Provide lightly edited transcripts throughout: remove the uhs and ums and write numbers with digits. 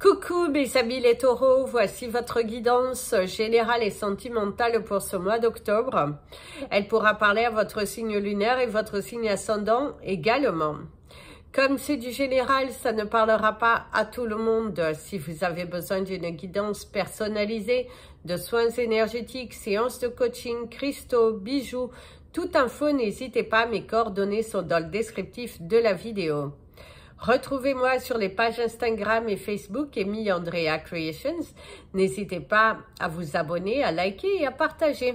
Coucou mes amis les taureaux, voici votre guidance générale et sentimentale pour ce mois d'octobre. Elle pourra parler à votre signe lunaire et votre signe ascendant également. Comme c'est du général, ça ne parlera pas à tout le monde. Si vous avez besoin d'une guidance personnalisée, de soins énergétiques, séances de coaching, cristaux, bijoux, toute info, n'hésitez pas, mes coordonnées sont dans le descriptif de la vidéo. Retrouvez-moi sur les pages Instagram et Facebook Amy Andrea Creations. N'hésitez pas à vous abonner, à liker et à partager.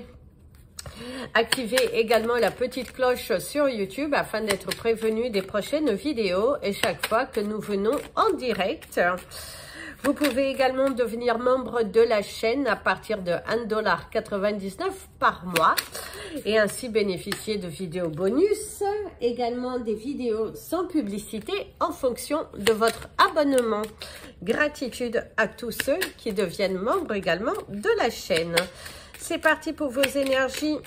Activez également la petite cloche sur YouTube afin d'être prévenu des prochaines vidéos et chaque fois que nous venons en direct. Vous pouvez également devenir membre de la chaîne à partir de 1,99 $ par mois et ainsi bénéficier de vidéos bonus, également des vidéos sans publicité en fonction de votre abonnement. Gratitude à tous ceux qui deviennent membres également de la chaîne. C'est parti pour vos énergies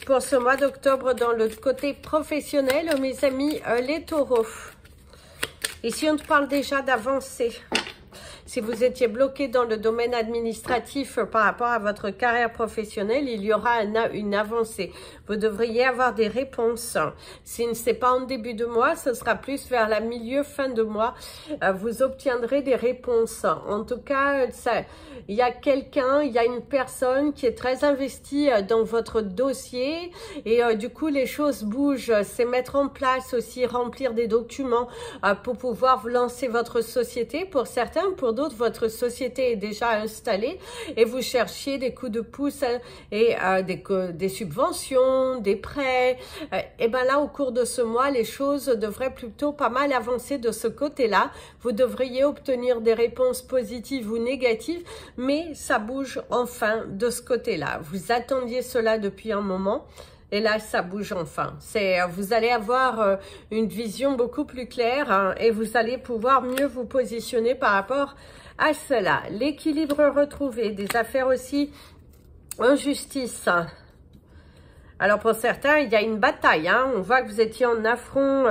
pour ce mois d'octobre dans le côté professionnel, mes amis les taureaux. Ici, on te parle déjà d'avancer. Si vous étiez bloqué dans le domaine administratif par rapport à votre carrière professionnelle, il y aura une avancée. Vous devriez avoir des réponses. Si ce n'est pas en début de mois, ce sera plus vers la fin de mois. Vous obtiendrez des réponses. En tout cas, il y a quelqu'un, il y a une personne qui est très investie dans votre dossier et du coup, les choses bougent. C'est mettre en place aussi, remplir des documents pour pouvoir lancer votre société. Pour certains, pour d'autres, votre société est déjà installée et vous cherchiez des coups de pouce et des subventions, des prêts. Et bien là, au cours de ce mois, les choses devraient plutôt pas mal avancer de ce côté-là. Vous devriez obtenir des réponses positives ou négatives, mais ça bouge enfin de ce côté-là. Vous attendiez cela depuis un moment. Et là, ça bouge enfin. Vous allez avoir une vision beaucoup plus claire et vous allez pouvoir mieux vous positionner par rapport à cela. L'équilibre retrouvé, des affaires aussi en justice. Alors pour certains, il y a une bataille, on voit que vous étiez en affront,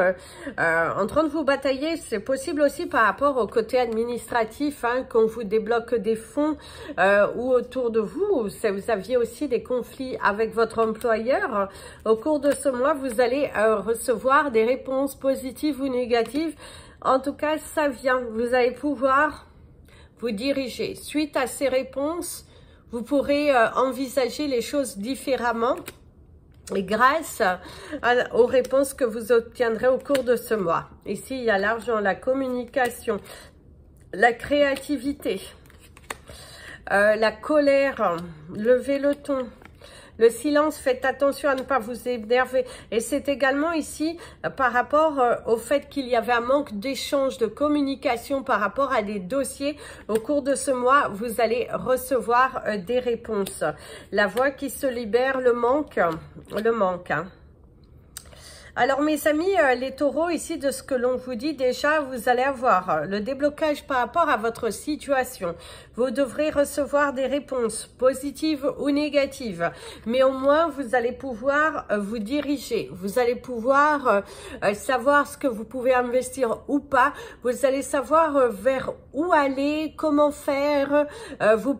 en train de vous batailler. C'est possible aussi par rapport au côté administratif, qu'on vous débloque des fonds ou autour de vous. Vous aviez aussi des conflits avec votre employeur. Au cours de ce mois, vous allez recevoir des réponses positives ou négatives. En tout cas, ça vient. Vous allez pouvoir vous diriger. Suite à ces réponses, vous pourrez envisager les choses différemment. Et grâce aux réponses que vous obtiendrez au cours de ce mois. Ici, il y a l'argent, la communication, la créativité, la colère, lever le ton, le silence. Faites attention à ne pas vous énerver. Et c'est également ici par rapport au fait qu'il y avait un manque d'échange, de communication par rapport à des dossiers. Au cours de ce mois, vous allez recevoir des réponses. La voix qui se libère, le manque. Alors mes amis, les taureaux, ici de ce que l'on vous dit déjà, vous allez avoir le déblocage par rapport à votre situation. Vous devrez recevoir des réponses positives ou négatives. Mais au moins, vous allez pouvoir vous diriger. Vous allez pouvoir savoir ce que vous pouvez investir ou pas. Vous allez savoir vers où aller, comment faire,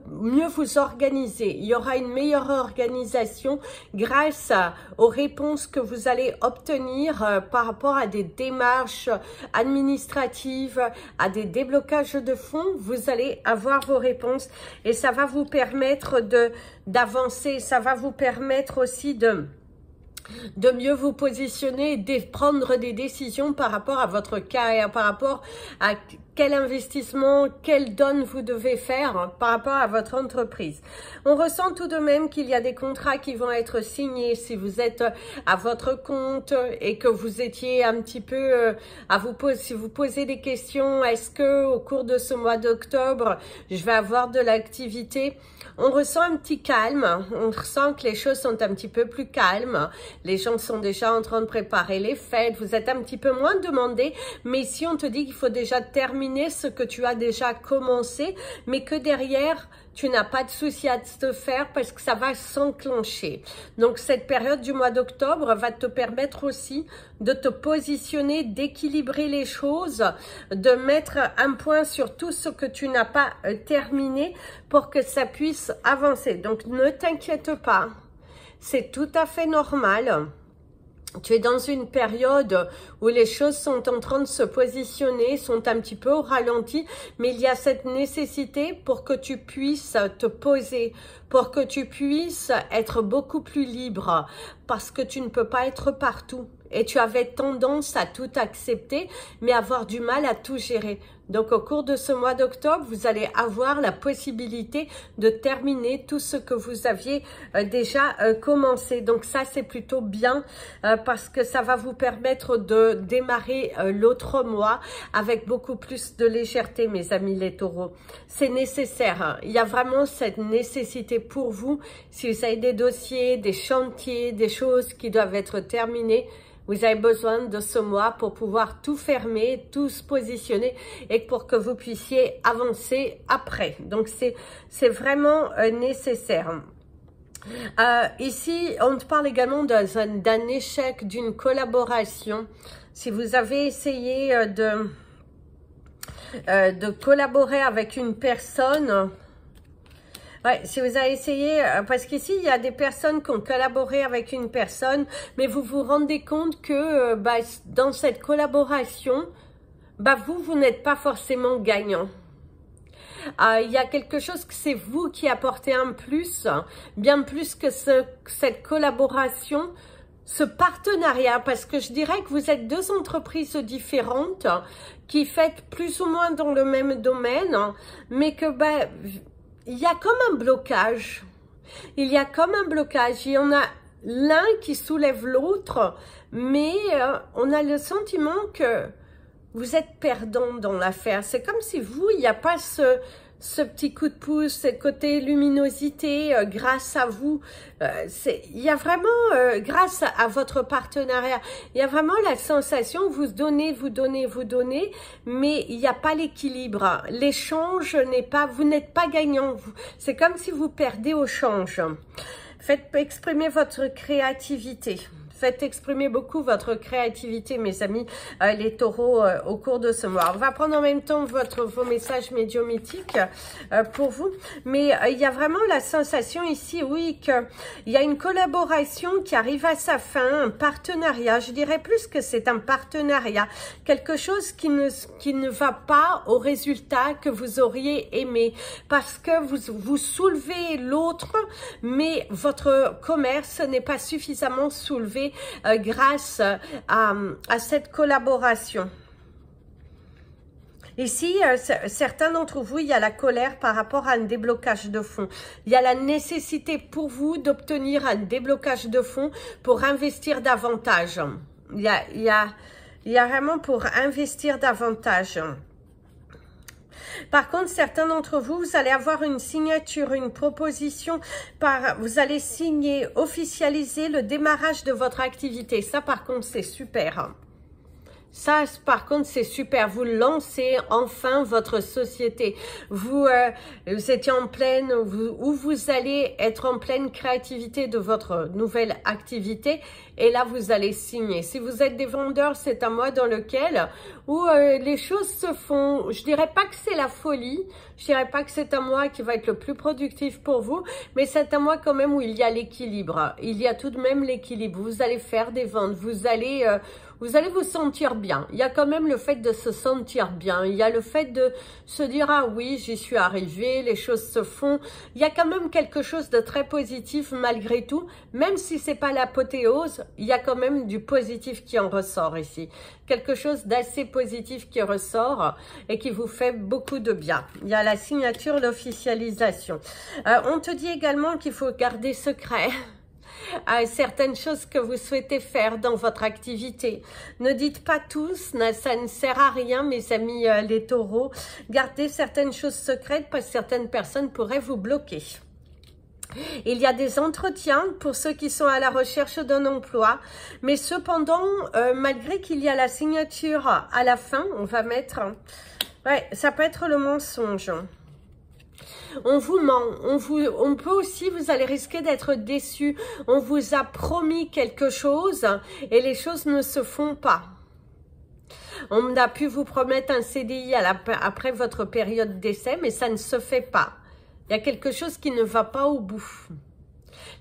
mieux vous organiser. Il y aura une meilleure organisation grâce aux réponses que vous allez obtenir par rapport à des démarches administratives, à des déblocages de fonds. Vous allez avoir vos réponses et ça va vous permettre d'avancer. Ça va vous permettre aussi de mieux vous positionner et de prendre des décisions par rapport à votre carrière, par rapport à quel investissement, quelle donne vous devez faire par rapport à votre entreprise. On ressent tout de même qu'il y a des contrats qui vont être signés si vous êtes à votre compte et que vous étiez un petit peu si vous posez des questions, est-ce que au cours de ce mois d'octobre, je vais avoir de l'activité? On ressent un petit calme, on ressent que les choses sont un petit peu plus calmes. Les gens sont déjà en train de préparer les fêtes, vous êtes un petit peu moins demandé, mais ici on te dit qu'il faut déjà terminer terminer ce que tu as déjà commencé, mais que derrière, tu n'as pas de souci à te faire parce que ça va s'enclencher. Donc, cette période du mois d'octobre va te permettre aussi de te positionner, d'équilibrer les choses, de mettre un point sur tout ce que tu n'as pas terminé pour que ça puisse avancer. Donc, ne t'inquiète pas, c'est tout à fait normal. Tu es dans une période où les choses sont en train de se positionner, sont un petit peu au ralenti, mais il y a cette nécessité pour que tu puisses te poser, pour que tu puisses être beaucoup plus libre, parce que tu ne peux pas être partout. Et tu avais tendance à tout accepter, mais avoir du mal à tout gérer. Donc, au cours de ce mois d'octobre, vous allez avoir la possibilité de terminer tout ce que vous aviez déjà commencé. Donc, ça, c'est plutôt bien parce que ça va vous permettre de démarrer l'autre mois avec beaucoup plus de légèreté, mes amis les taureaux. C'est nécessaire. Hein. Il y a vraiment cette nécessité pour vous. Si vous avez des dossiers, des chantiers, des choses qui doivent être terminées, vous avez besoin de ce mois pour pouvoir tout fermer, tout se positionner et pour que vous puissiez avancer après. Donc, c'est vraiment nécessaire. Ici, on te parle également d'un échec, d'une collaboration. Si vous avez essayé de collaborer avec une personne... Ouais, si vous avez essayé, parce qu'ici, il y a des personnes qui ont collaboré avec une personne, mais vous vous rendez compte que dans cette collaboration, vous n'êtes pas forcément gagnant. Il y a quelque chose que c'est vous qui apportez un plus, bien plus que cette collaboration, ce partenariat, parce que je dirais que vous êtes deux entreprises différentes qui faites plus ou moins dans le même domaine, mais que il y a comme un blocage. Il y a comme un blocage. Il y en a l'un qui soulève l'autre, mais on a le sentiment que vous êtes perdant dans l'affaire. C'est comme si vous, il n'y a pas ce petit coup de pouce, ce côté luminosité grâce à vous. Il y a vraiment, grâce à votre partenariat, il y a vraiment la sensation que vous donnez, mais il n'y a pas l'équilibre. L'échange n'est pas, vous n'êtes pas gagnant. C'est comme si vous perdez au change. Faites exprimer votre créativité. Faites exprimer beaucoup votre créativité, mes amis, les taureaux, au cours de ce mois. On va prendre en même temps vos messages médiumnitiques pour vous. Mais il y a vraiment la sensation ici, oui, qu'il y a une collaboration qui arrive à sa fin, un partenariat. Je dirais plus que c'est un partenariat. Quelque chose qui ne va pas au résultat que vous auriez aimé. Parce que vous soulevez l'autre, mais votre commerce n'est pas suffisamment soulevé grâce à cette collaboration. Ici, certains d'entre vous, il y a la colère par rapport à un déblocage de fonds. Il y a la nécessité pour vous d'obtenir un déblocage de fonds pour investir davantage. Il y a vraiment pour investir davantage. Par contre, certains d'entre vous, vous allez avoir une signature, une proposition, vous allez signer, officialiser le démarrage de votre activité. Ça, par contre, c'est super. Ça, par contre, c'est super. Vous lancez enfin votre société. Vous étiez en pleine, ou vous allez être en pleine créativité de votre nouvelle activité. Et là, vous allez signer. Si vous êtes des vendeurs, c'est un mois dans lequel où les choses se font. Je dirais pas que c'est la folie. Je dirais pas que c'est un mois qui va être le plus productif pour vous. Mais c'est un mois quand même où il y a l'équilibre. Il y a tout de même l'équilibre. Vous allez faire des ventes. Vous allez vous sentir bien. Il y a quand même le fait de se sentir bien. Il y a le fait de se dire, ah oui, j'y suis arrivée, les choses se font. Il y a quand même quelque chose de très positif malgré tout. Même si c'est pas l'apothéose, il y a quand même du positif qui en ressort ici. Quelque chose d'assez positif qui ressort et qui vous fait beaucoup de bien. Il y a la signature, l'officialisation. On te dit également qu'il faut garder secret certaines choses que vous souhaitez faire dans votre activité. Ne dites pas tous, ça ne sert à rien, mes amis les taureaux. Gardez certaines choses secrètes parce que certaines personnes pourraient vous bloquer. Il y a des entretiens pour ceux qui sont à la recherche d'un emploi, mais cependant, malgré qu'il y a la signature à la fin, on va mettre... Ouais, ça peut être le mensonge. On vous ment, on peut aussi, vous allez risquer d'être déçu. On vous a promis quelque chose et les choses ne se font pas. On a pu vous promettre un CDI après votre période d'essai, mais ça ne se fait pas. Il y a quelque chose qui ne va pas au bout.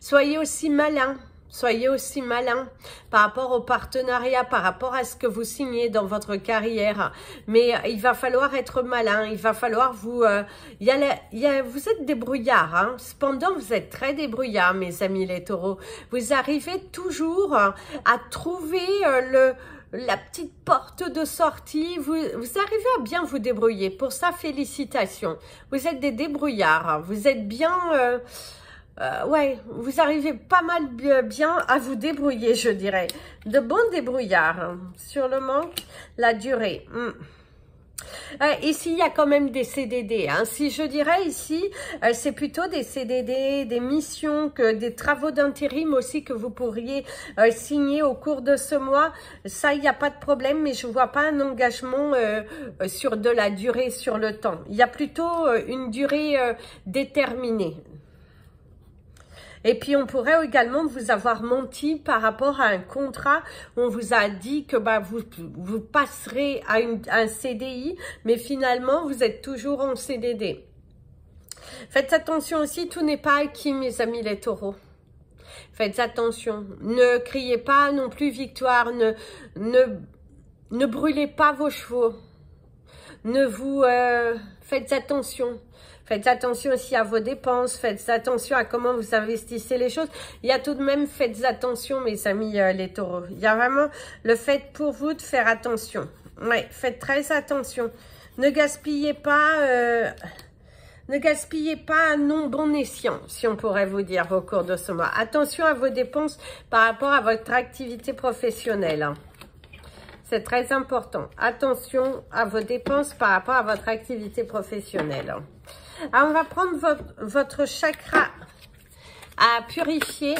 Soyez aussi malin. Soyez aussi malin par rapport au partenariat, par rapport à ce que vous signez dans votre carrière. Mais il va falloir être malin, il va falloir vous... vous êtes débrouillard, hein. Cependant, vous êtes très débrouillard, mes amis les taureaux. Vous arrivez toujours à trouver la petite porte de sortie. Vous arrivez à bien vous débrouiller. Pour ça, félicitations. Vous êtes des débrouillards. Vous êtes bien... ouais, vous arrivez pas mal bien à vous débrouiller, je dirais. De bons débrouillards. Sur le manque, la durée. Ici, il y a quand même des CDD. Hein. Si je dirais ici, c'est plutôt des CDD, des missions, des travaux d'intérim aussi que vous pourriez signer au cours de ce mois. Ça, il n'y a pas de problème, mais je ne vois pas un engagement sur de la durée, sur le temps. Il y a plutôt une durée déterminée. Et puis, on pourrait également vous avoir menti par rapport à un contrat où on vous a dit que vous passerez à un CDI, mais finalement, vous êtes toujours en CDD. Faites attention aussi, tout n'est pas acquis, mes amis les taureaux. Faites attention. Ne criez pas non plus victoire. Ne brûlez pas vos chevaux. Faites attention. Faites attention aussi à vos dépenses, faites attention à comment vous investissez les choses. Il y a tout de même, faites attention mes amis les taureaux. Il y a vraiment le fait pour vous de faire attention. Ouais, faites très attention. Ne gaspillez pas à non bon escient, si on pourrait vous dire au cours de ce mois. Attention à vos dépenses par rapport à votre activité professionnelle. C'est très important. Attention à vos dépenses par rapport à votre activité professionnelle. Alors, on va prendre votre chakra à purifier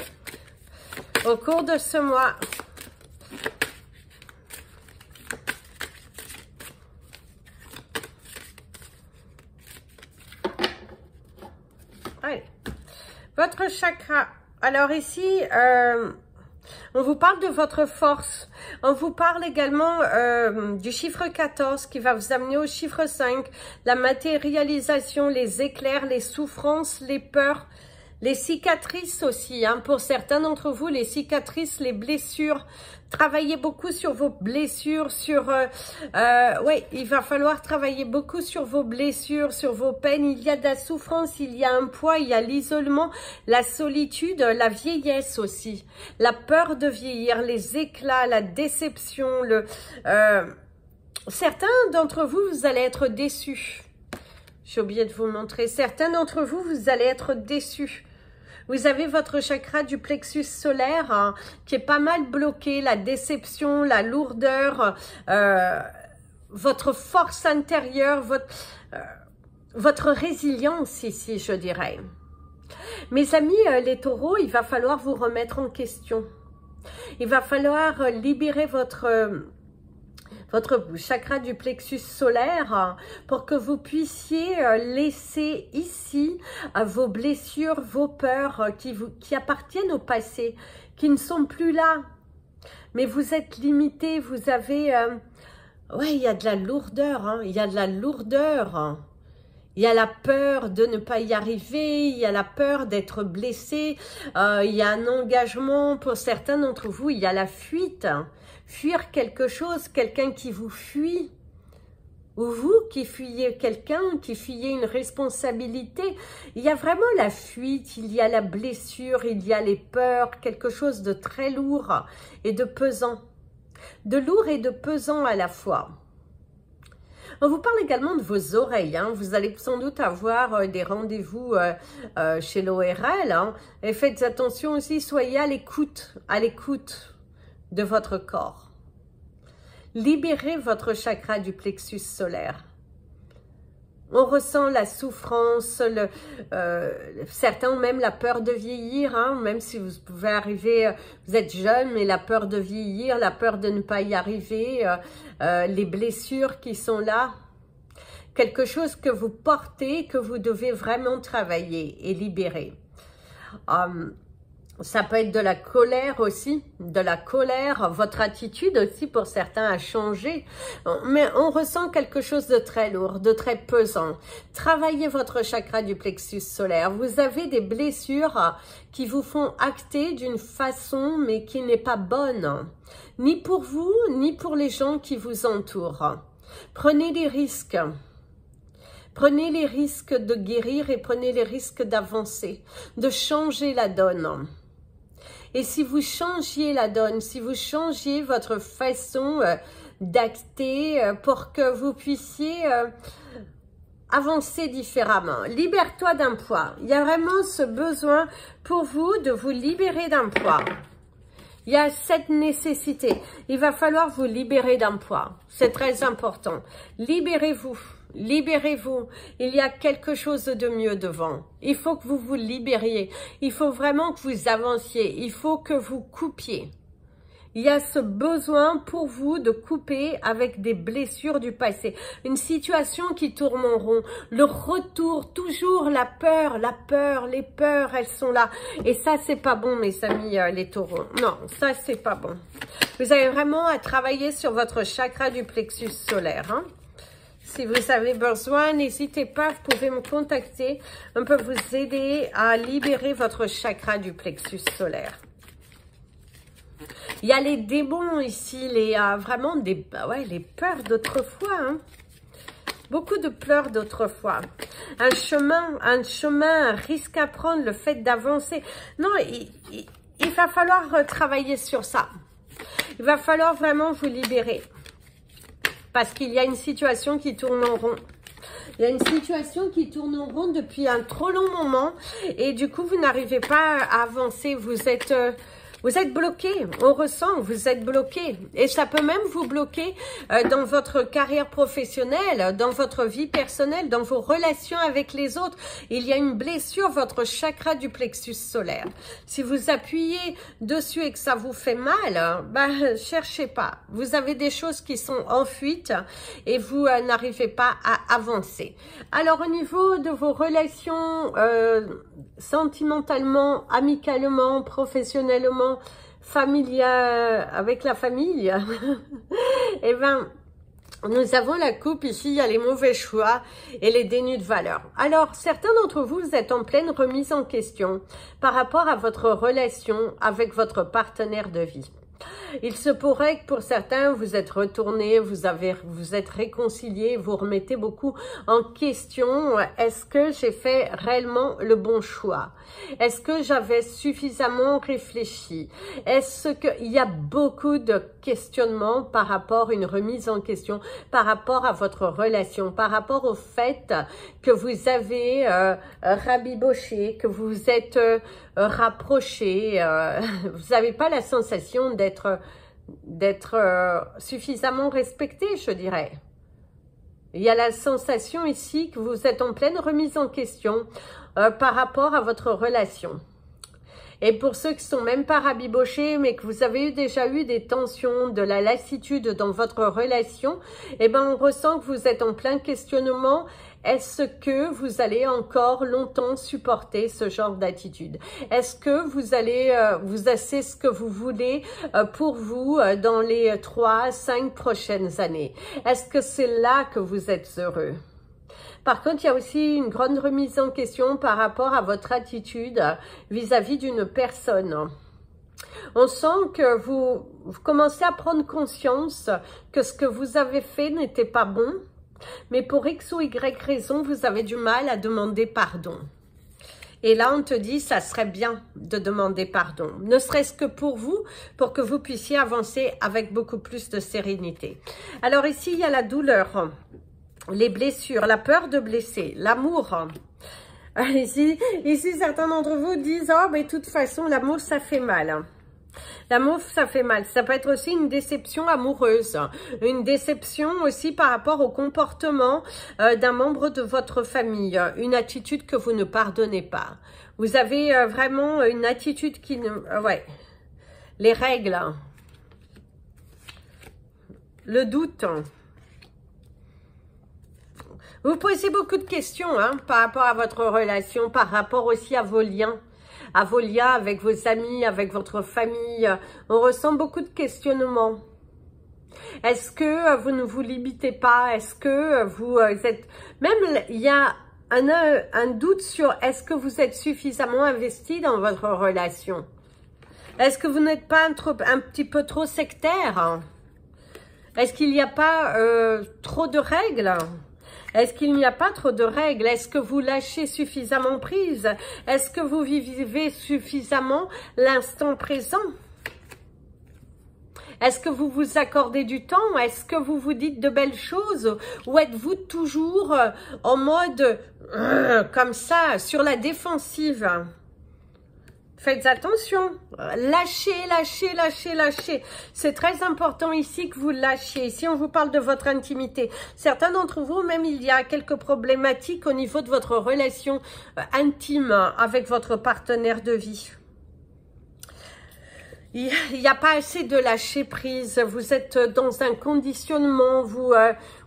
au cours de ce mois. Allez. Votre chakra. Alors ici, on vous parle de votre force. On vous parle également du chiffre 14 qui va vous amener au chiffre 5. La matérialisation, les éclairs, les souffrances, les peurs, les cicatrices aussi. Hein, pour certains d'entre vous, les cicatrices, les blessures. Travaillez beaucoup sur vos blessures, ouais, il va falloir travailler beaucoup sur vos blessures, sur vos peines. Il y a de la souffrance, il y a un poids, il y a l'isolement, la solitude, la vieillesse aussi. La peur de vieillir, les éclats, la déception. Certains d'entre vous, vous allez être déçus. J'ai oublié de vous montrer. Certains d'entre vous, vous allez être déçus. Vous avez votre chakra du plexus solaire hein, qui est pas mal bloqué, la déception, la lourdeur, votre force intérieure, votre résilience ici, je dirais. Mes amis, les taureaux, il va falloir vous remettre en question. Il va falloir libérer votre chakra du plexus solaire pour que vous puissiez laisser ici vos blessures, vos peurs qui appartiennent au passé, qui ne sont plus là. Mais vous êtes limité, vous avez... ouais, il y a de la lourdeur, hein, il y a de la lourdeur. Hein. Il y a la peur de ne pas y arriver, il y a la peur d'être blessé, il y a un engagement pour certains d'entre vous, il y a la fuite. Hein. Fuir quelque chose, quelqu'un qui vous fuit, ou vous qui fuyez quelqu'un, qui fuyez une responsabilité. Il y a vraiment la fuite, il y a la blessure, il y a les peurs, quelque chose de très lourd et de pesant. De lourd et de pesant à la fois. On vous parle également de vos oreilles. Hein. Vous allez sans doute avoir des rendez-vous chez l'ORL. Hein. Et faites attention aussi, soyez à l'écoute de votre corps. Libérez votre chakra du plexus solaire. On ressent la souffrance, certains ont même la peur de vieillir, hein, même si vous pouvez arriver, vous êtes jeune, mais la peur de vieillir, la peur de ne pas y arriver, les blessures qui sont là. quelque chose que vous portez, que vous devez vraiment travailler et libérer. Ça peut être de la colère aussi, de la colère, votre attitude aussi pour certains a changé, mais on ressent quelque chose de très lourd, de très pesant. Travaillez votre chakra du plexus solaire. Vous avez des blessures qui vous font acter d'une façon mais qui n'est pas bonne, ni pour vous, ni pour les gens qui vous entourent. Prenez des risques. Prenez les risques de guérir et prenez les risques d'avancer, de changer la donne. Et si vous changiez la donne, si vous changiez votre façon d'acter pour que vous puissiez avancer différemment. Libère-toi d'un poids. Il y a vraiment ce besoin pour vous de vous libérer d'un poids. Il y a cette nécessité. Il va falloir vous libérer d'un poids. C'est très important. Libérez-vous. Libérez-vous. Il y a quelque chose de mieux devant. Il faut que vous vous libériez. Il faut vraiment que vous avanciez. Il faut que vous coupiez. Il y a ce besoin pour vous de couper avec des blessures du passé. Une situation qui tourne en rond. Le retour, toujours la peur, les peurs, elles sont là. Et ça, c'est pas bon, mes amis, les taureaux. Non, ça, c'est pas bon. Vous avez vraiment à travailler sur votre chakra du plexus solaire, hein. Si vous avez besoin, n'hésitez pas, vous pouvez me contacter. On peut vous aider à libérer votre chakra du plexus solaire. Il y a les démons ici, vraiment les peurs d'autrefois. Hein. Beaucoup de pleurs d'autrefois. Un chemin, un risque à prendre, le fait d'avancer. Non, il va falloir travailler sur ça. Il va falloir vraiment vous libérer. Parce qu'il y a une situation qui tourne en rond. Il y a une situation qui tourne en rond depuis un trop long moment. Et du coup, vous n'arrivez pas à avancer. Vous êtes bloqué. On ressent, vous êtes bloqué. Et ça peut même vous bloquer dans votre carrière professionnelle, dans votre vie personnelle, dans vos relations avec les autres. Il y a une blessure, votre chakra du plexus solaire. Si vous appuyez dessus et que ça vous fait mal, cherchez pas. Vous avez des choses qui sont en fuite et vous n'arrivez pas à avancer. Alors, au niveau de vos relations sentimentalement, amicalement, professionnellement, avec la famille, eh ben, nous avons la coupe ici, il y a les mauvais choix et les dénus de valeur. Alors, certains d'entre vous, vous êtes en pleine remise en question par rapport à votre relation avec votre partenaire de vie. Il se pourrait que pour certains, vous êtes retournés, vous êtes réconciliés, vous remettez beaucoup en question. Est-ce que j'ai fait réellement le bon choix? Est-ce que j'avais suffisamment réfléchi? Est-ce qu'il y a beaucoup de questionnements par rapport à une remise en question, par rapport à votre relation, par rapport au fait que vous avez rabiboché, que vous êtes rapproché, vous n'avez pas la sensation d'être suffisamment respecté, je dirais. Il y a la sensation ici que vous êtes en pleine remise en question par rapport à votre relation. Et pour ceux qui sont même pas rabibochés, mais que vous avez déjà eu des tensions, de la lassitude dans votre relation, eh ben on ressent que vous êtes en plein questionnement. Est-ce que vous allez encore longtemps supporter ce genre d'attitude? Est-ce que vous allez c'est ce que vous voulez pour vous dans les 3-5 prochaines années? Est-ce que c'est là que vous êtes heureux? Par contre, il y a aussi une grande remise en question par rapport à votre attitude vis-à-vis d'une personne. On sent que vous commencez à prendre conscience que ce que vous avez fait n'était pas bon, mais pour X ou Y raison, vous avez du mal à demander pardon. Et là, on te dit, ça serait bien de demander pardon, ne serait-ce que pour vous, pour que vous puissiez avancer avec beaucoup plus de sérénité. Alors ici, il y a la douleur, les blessures, la peur de blesser, l'amour. Ici, certains d'entre vous disent, oh, mais de toute façon, l'amour, ça fait mal. L'amour, ça fait mal. Ça peut être aussi une déception amoureuse. Une déception aussi par rapport au comportement d'un membre de votre famille. Une attitude que vous ne pardonnez pas. Vous avez vraiment une attitude qui ne... ouais. Les règles. Le doute. Vous posez beaucoup de questions hein, par rapport à votre relation, par rapport aussi à vos liens avec vos amis, avec votre famille. On ressent beaucoup de questionnements. Est-ce que vous ne vous limitez pas? Est-ce que vous êtes... Même il y a un doute sur est-ce que vous êtes suffisamment investi dans votre relation? Est-ce que vous n'êtes pas un petit peu trop sectaire? Est-ce qu'il n'y a pas trop de règles? Est-ce qu'il n'y a pas trop de règles? Est-ce que vous lâchez suffisamment prise? Est-ce que vous vivez suffisamment l'instant présent? Est-ce que vous vous accordez du temps? Est-ce que vous vous dites de belles choses? Ou êtes-vous toujours en mode comme ça, sur la défensive? Faites attention. Lâchez, lâchez, lâchez, lâchez. C'est très important ici que vous lâchiez. Ici, on vous parle de votre intimité. Certains d'entre vous, même, il y a quelques problématiques au niveau de votre relation intime avec votre partenaire de vie. Il n'y a pas assez de lâcher prise, vous êtes dans un conditionnement,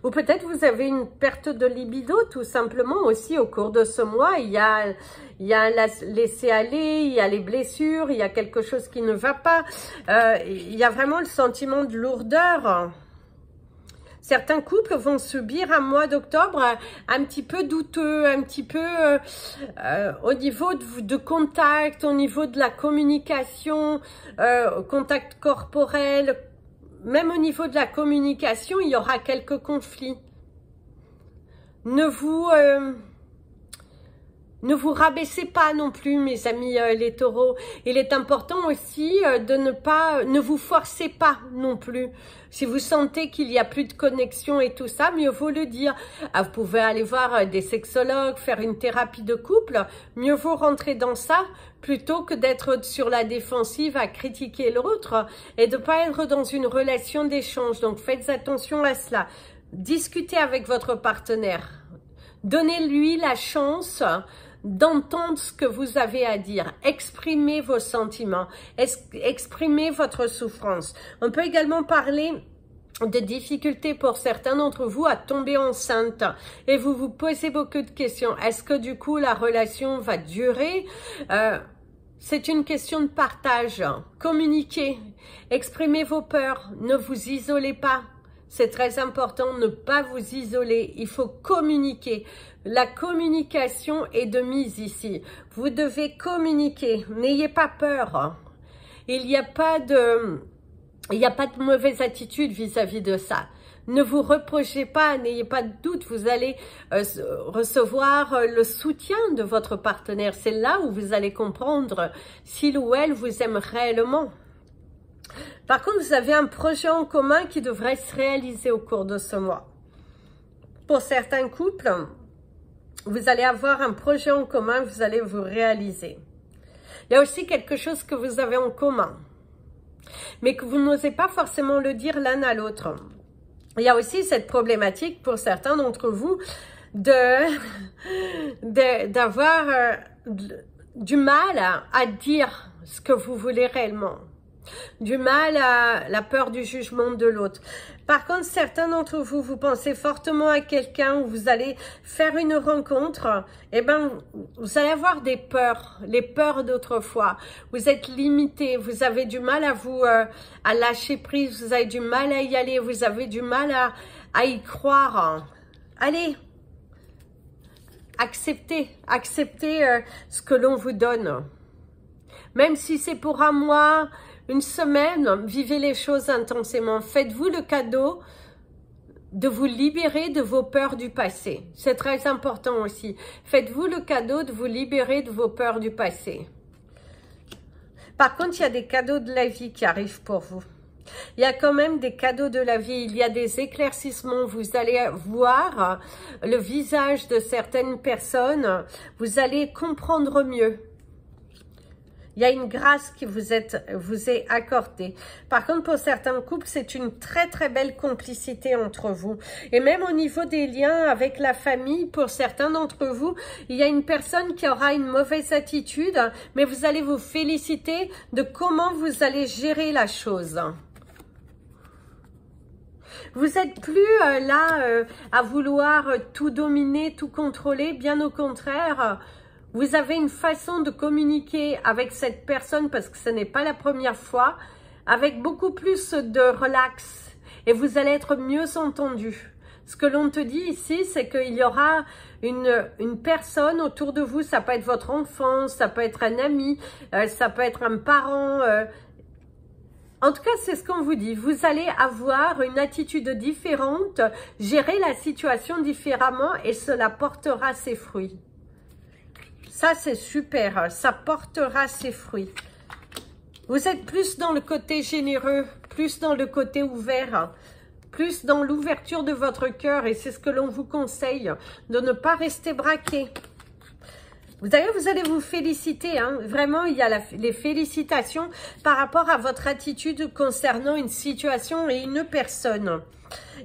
ou peut-être vous avez une perte de libido tout simplement aussi au cours de ce mois. Il y a laisser aller, il y a les blessures, il y a quelque chose qui ne va pas, il y a vraiment le sentiment de lourdeur. Certains couples vont subir un mois d'octobre un petit peu douteux, un petit peu au niveau de contact, au niveau de la communication, contact corporel. Même au niveau de la communication, il y aura quelques conflits. Ne vous rabaissez pas non plus, mes amis les taureaux. Il est important aussi ne vous forcez pas non plus. Si vous sentez qu'il n'y a plus de connexion et tout ça, mieux vaut le dire. Vous pouvez aller voir des sexologues, faire une thérapie de couple. Mieux vaut rentrer dans ça plutôt que d'être sur la défensive à critiquer l'autre et de ne pas être dans une relation d'échange. Donc faites attention à cela. Discutez avec votre partenaire. Donnez-lui la chance d'entendre ce que vous avez à dire. Exprimez vos sentiments, exprimez votre souffrance. On peut également parler de difficultés pour certains d'entre vous à tomber enceinte et vous vous posez beaucoup de questions. Est-ce que du coup la relation va durer? C'est une question de partage. Communiquez, exprimez vos peurs, ne vous isolez pas. C'est très important, ne pas vous isoler. Il faut communiquer. La communication est de mise ici. Vous devez communiquer. N'ayez pas peur. Il n'y a pas de mauvaise attitude vis-à-vis de ça. Ne vous reprochez pas, n'ayez pas de doute. Vous allez recevoir le soutien de votre partenaire. C'est là où vous allez comprendre s'il ou elle vous aime réellement. Par contre, vous avez un projet en commun qui devrait se réaliser au cours de ce mois. Pour certains couples, vous allez avoir un projet en commun, vous allez vous réaliser. Il y a aussi quelque chose que vous avez en commun, mais que vous n'osez pas forcément le dire l'un à l'autre. Il y a aussi cette problématique pour certains d'entre vous d'avoir du mal à dire ce que vous voulez réellement. Du mal à la peur du jugement de l'autre. Par contre, certains d'entre vous, vous pensez fortement à quelqu'un où vous allez faire une rencontre, eh ben, vous allez avoir des peurs, les peurs d'autrefois. Vous êtes limité, vous avez du mal à lâcher prise, vous avez du mal à y aller, vous avez du mal à y croire. Allez, acceptez ce que l'on vous donne. Même si c'est pour un mois, une semaine, vivez les choses intensément. Faites-vous le cadeau de vous libérer de vos peurs du passé. C'est très important aussi. Faites-vous le cadeau de vous libérer de vos peurs du passé. Par contre, il y a des cadeaux de la vie qui arrivent pour vous. Il y a quand même des cadeaux de la vie. Il y a des éclaircissements. Vous allez voir le visage de certaines personnes. Vous allez comprendre mieux. Il y a une grâce qui vous est accordée. Par contre, pour certains couples, c'est une très très belle complicité entre vous. Et même au niveau des liens avec la famille, pour certains d'entre vous, il y a une personne qui aura une mauvaise attitude, mais vous allez vous féliciter de comment vous allez gérer la chose. Vous n'êtes plus là à vouloir tout dominer, tout contrôler. Bien au contraire, vous avez une façon de communiquer avec cette personne parce que ce n'est pas la première fois, avec beaucoup plus de relax et vous allez être mieux entendu. Ce que l'on te dit ici, c'est qu'il y aura une personne autour de vous, ça peut être votre enfant, ça peut être un ami, ça peut être un parent. En tout cas, c'est ce qu'on vous dit. Vous allez avoir une attitude différente, gérer la situation différemment et cela portera ses fruits. Ça, c'est super. Ça portera ses fruits. Vous êtes plus dans le côté généreux, plus dans le côté ouvert, plus dans l'ouverture de votre cœur. Et c'est ce que l'on vous conseille, de ne pas rester braqué. D'ailleurs, vous allez vous féliciter. Hein. Vraiment, il y a les félicitations par rapport à votre attitude concernant une situation et une personne.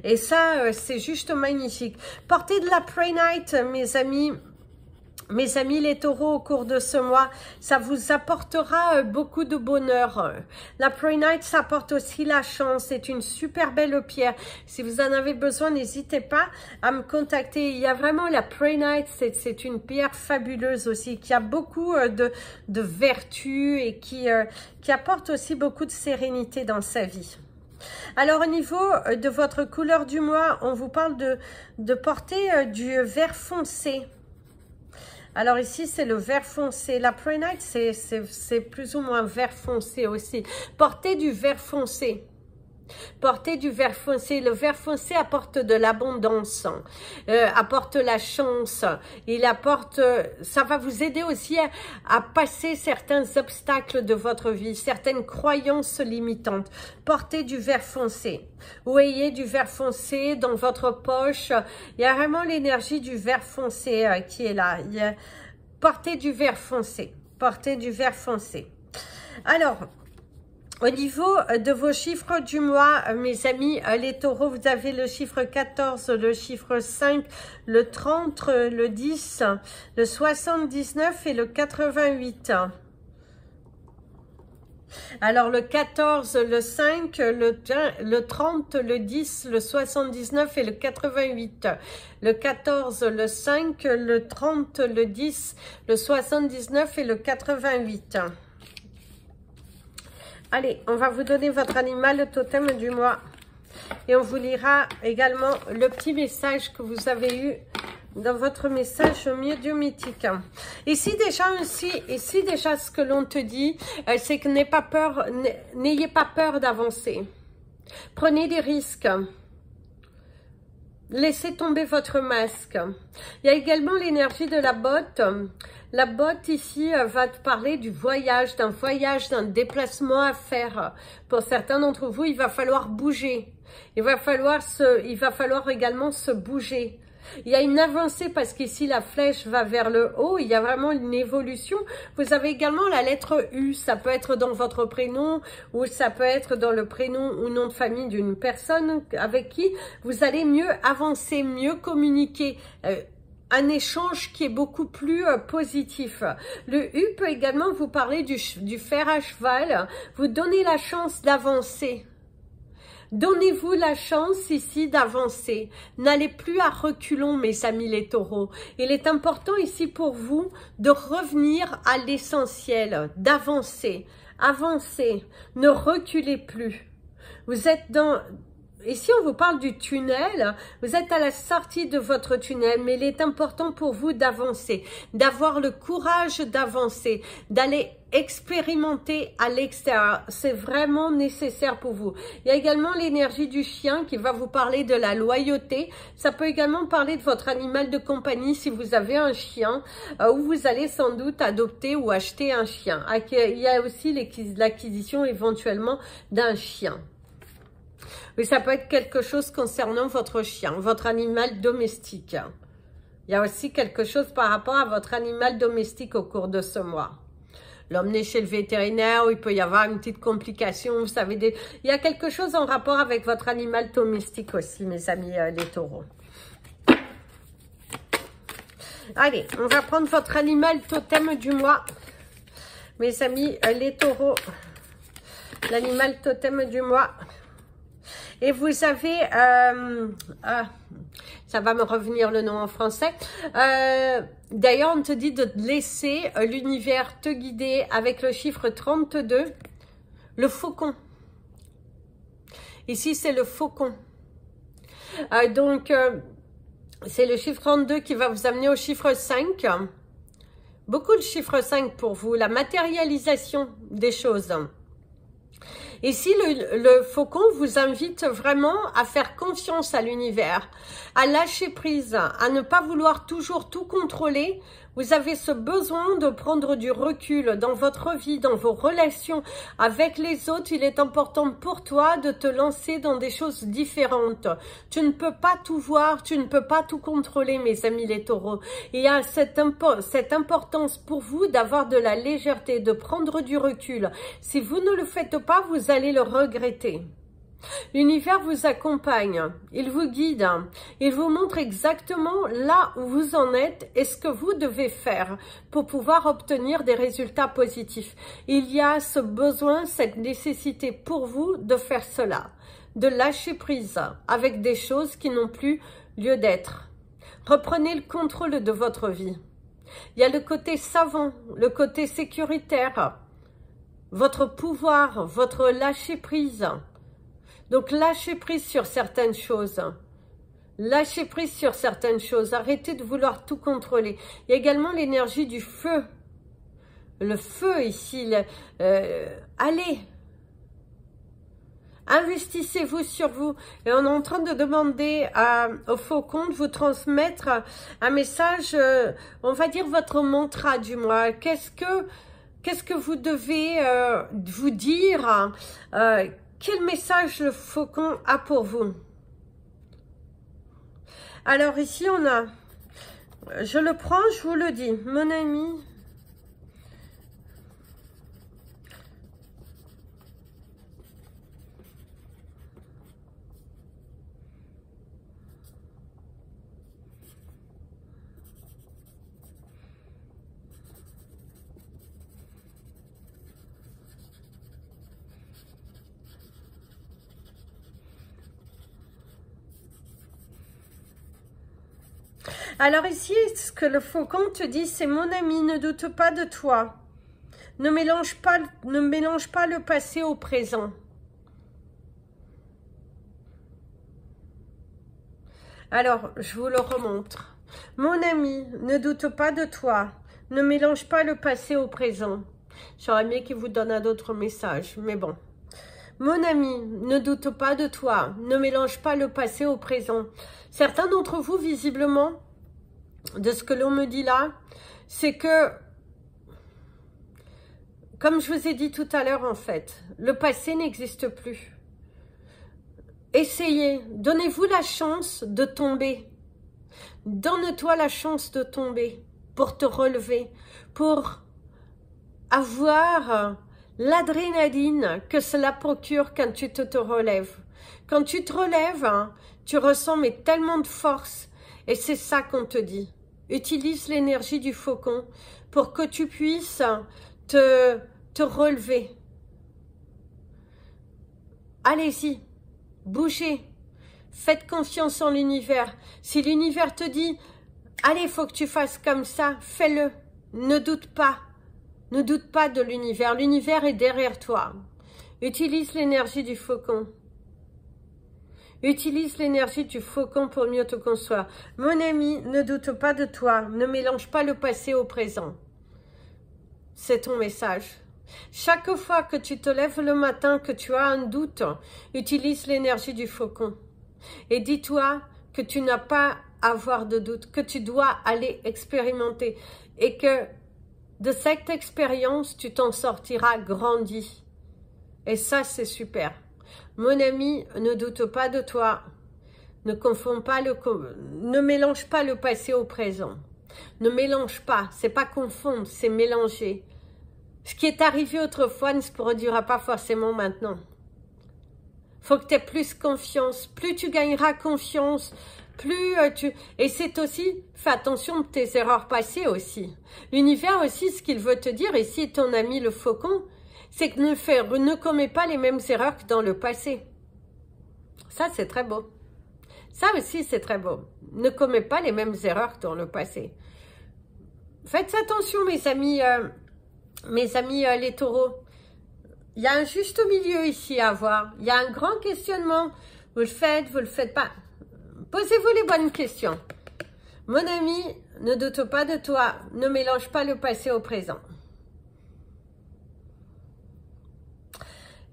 Et ça, c'est juste magnifique. Portez de la Pray Night, mes amis. Mes amis les taureaux, au cours de ce mois, ça vous apportera beaucoup de bonheur. La Pray Night, ça apporte aussi la chance. C'est une super belle pierre. Si vous en avez besoin, n'hésitez pas à me contacter. Il y a vraiment la Pray Night, c'est une pierre fabuleuse aussi, qui a beaucoup de vertus et qui apporte aussi beaucoup de sérénité dans sa vie. Alors, au niveau de votre couleur du mois, on vous parle de porter du vert foncé. Alors ici, c'est le vert foncé. La Pray Night, c'est plus ou moins vert foncé aussi. Portez du vert foncé. Portez du vert foncé. Le vert foncé apporte de l'abondance, apporte la chance. Il apporte, ça va vous aider aussi à passer certains obstacles de votre vie, certaines croyances limitantes. Portez du vert foncé. Ou ayez du vert foncé dans votre poche. Il y a vraiment l'énergie du vert foncé qui est là. Portez du vert foncé. Portez du vert foncé. Alors, au niveau de vos chiffres du mois, mes amis, les taureaux, vous avez le chiffre 14, le chiffre 5, le 30, le 10, le 79 et le 88. Alors, le 14, le 5, le 30, le 10, le 79 et le 88. Le 14, le 5, le 30, le 10, le 79 et le 88. Allez, on va vous donner votre animal totem du mois. Et on vous lira également le petit message que vous avez eu dans votre message médiumitique. Ici déjà ce que l'on te dit, c'est que n'ayez pas peur d'avancer. Prenez des risques. Laissez tomber votre masque. Il y a également l'énergie de la botte. La botte ici va te parler du voyage, d'un déplacement à faire. Pour certains d'entre vous, il va falloir bouger. Il va falloir également se bouger. Il y a une avancée parce qu'ici la flèche va vers le haut, il y a vraiment une évolution. Vous avez également la lettre U, ça peut être dans votre prénom ou ça peut être dans le prénom ou nom de famille d'une personne avec qui vous allez mieux avancer, mieux communiquer. Un échange qui est beaucoup plus positif. Le U peut également vous parler du fer à cheval, vous donner la chance d'avancer. Donnez-vous la chance ici d'avancer. N'allez plus à reculons, mes amis les taureaux. Il est important ici pour vous de revenir à l'essentiel, d'avancer. Avancez, ne reculez plus. Vous êtes dans... Ici, on vous parle du tunnel. Vous êtes à la sortie de votre tunnel, mais il est important pour vous d'avancer, d'avoir le courage d'avancer, d'aller expérimenter à l'extérieur. C'est vraiment nécessaire pour vous. Il y a également l'énergie du chien qui va vous parler de la loyauté. Ça peut également parler de votre animal de compagnie si vous avez un chien ou vous allez sans doute adopter ou acheter un chien. Il y a aussi l'acquisition éventuellement d'un chien. Oui, ça peut être quelque chose concernant votre chien, votre animal domestique. Il y a aussi quelque chose par rapport à votre animal domestique au cours de ce mois. L'emmener chez le vétérinaire, où il peut y avoir une petite complication, vous savez. Il y a quelque chose en rapport avec votre animal domestique aussi, mes amis les taureaux. Allez, on va prendre votre animal totem du mois. Mes amis les taureaux, l'animal totem du mois. Et vous avez, ça va me revenir le nom en français. D'ailleurs, on te dit de laisser l'univers te guider avec le chiffre 32, le faucon. Ici, c'est le faucon. Donc, c'est le chiffre 32 qui va vous amener au chiffre 5. Beaucoup le chiffre 5 pour vous, la matérialisation des choses. Ici, le faucon vous invite vraiment à faire confiance à l'univers, à lâcher prise, à ne pas vouloir toujours tout contrôler. Vous avez ce besoin de prendre du recul dans votre vie, dans vos relations avec les autres. Il est important pour toi de te lancer dans des choses différentes. Tu ne peux pas tout voir, tu ne peux pas tout contrôler, mes amis les taureaux. Il y a cette importance pour vous d'avoir de la légèreté, de prendre du recul. Si vous ne le faites pas, vous allez le regretter. L'univers vous accompagne, il vous guide, il vous montre exactement là où vous en êtes et ce que vous devez faire pour pouvoir obtenir des résultats positifs. Il y a ce besoin, cette nécessité pour vous de faire cela, de lâcher prise avec des choses qui n'ont plus lieu d'être. Reprenez le contrôle de votre vie. Il y a le côté savant, le côté sécuritaire, votre pouvoir, votre lâcher prise. Donc, lâchez prise sur certaines choses. Lâchez prise sur certaines choses. Arrêtez de vouloir tout contrôler. Il y a également l'énergie du feu. Le feu ici. Allez. Investissez-vous sur vous. Et on est en train de demander au faucon de vous transmettre un message, on va dire votre mantra du mois. Qu'est-ce que vous devez vous dire quel message le faucon a pour vous? Alors ici on a, je le prends, je vous le dis, mon ami. Alors ici, ce que le faucon te dit, c'est mon ami, ne doute pas de toi. Ne mélange pas le passé au présent. Alors, je vous le remontre. Mon ami, ne doute pas de toi. Ne mélange pas le passé au présent. J'aurais aimé qu'il vous donne un autre message, mais bon. Mon ami, ne doute pas de toi. Ne mélange pas le passé au présent. Certains d'entre vous, visiblement, de ce que l'on me dit là, c'est que, comme je vous ai dit tout à l'heure en fait, le passé n'existe plus. Essayez, donnez-vous la chance de tomber. Donne-toi la chance de tomber pour te relever, pour avoir l'adrénaline que cela procure quand tu te relèves. Quand tu te relèves, tu ressens mais tellement de force et c'est ça qu'on te dit. Utilise l'énergie du faucon pour que tu puisses te relever. Allez-y, bougez, faites confiance en l'univers. Si l'univers te dit, allez, il faut que tu fasses comme ça, fais-le. Ne doute pas de l'univers. L'univers est derrière toi. Utilise l'énergie du faucon. Utilise l'énergie du faucon pour mieux te construire. Mon ami, ne doute pas de toi. Ne mélange pas le passé au présent. C'est ton message. Chaque fois que tu te lèves le matin, que tu as un doute, utilise l'énergie du faucon. Et dis-toi que tu n'as pas à avoir de doute, que tu dois aller expérimenter. Et que de cette expérience, tu t'en sortiras grandi. Et ça, c'est super. Mon ami, ne doute pas de toi. Ne confonds pas ne mélange pas le passé au présent. Ne mélange pas. C'est pas confondre, c'est mélanger. Ce qui est arrivé autrefois ne se produira pas forcément maintenant. Faut que tu aies plus confiance. Plus tu gagneras confiance, plus tu... Et c'est aussi, fais attention de tes erreurs passées aussi. L'univers aussi, ce qu'il veut te dire, ici ton ami le faucon, c'est que ne commets pas les mêmes erreurs que dans le passé. Ça, c'est très beau. Ça aussi, c'est très beau. Ne commets pas les mêmes erreurs que dans le passé. Faites attention, mes amis les taureaux. Il y a un juste milieu ici à avoir. Il y a un grand questionnement. Vous le faites pas. Posez-vous les bonnes questions. Mon ami, ne doute pas de toi. Ne mélange pas le passé au présent.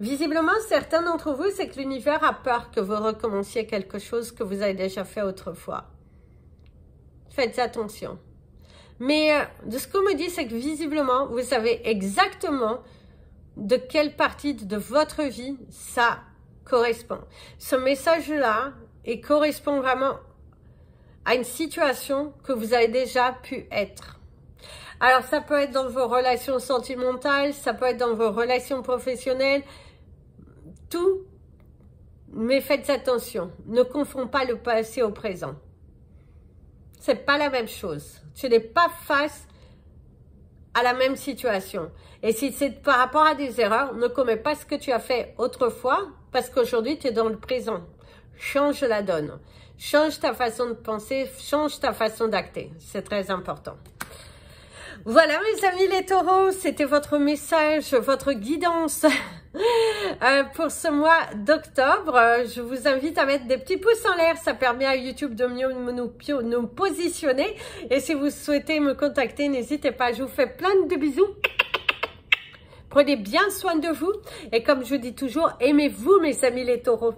Visiblement, certains d'entre vous, c'est que l'univers a peur que vous recommenciez quelque chose que vous avez déjà fait autrefois. Faites attention. Mais de ce qu'on me dit, c'est que visiblement, vous savez exactement de quelle partie de votre vie ça correspond. Ce message-là, il correspond vraiment à une situation que vous avez déjà pu être. Alors, ça peut être dans vos relations sentimentales, ça peut être dans vos relations professionnelles, tout, mais faites attention. Ne confondez pas le passé au présent. C'est pas la même chose. Tu n'es pas face à la même situation. Et si c'est par rapport à des erreurs, ne commets pas ce que tu as fait autrefois, parce qu'aujourd'hui, tu es dans le présent. Change la donne. Change ta façon de penser, change ta façon d'acter. C'est très important. Voilà, mes amis les taureaux, c'était votre message, votre guidance pour ce mois d'octobre. Je vous invite à mettre des petits pouces en l'air, ça permet à YouTube de mieux nous positionner. Et si vous souhaitez me contacter, n'hésitez pas, je vous fais plein de bisous. Prenez bien soin de vous et comme je dis toujours, aimez-vous mes amis les taureaux.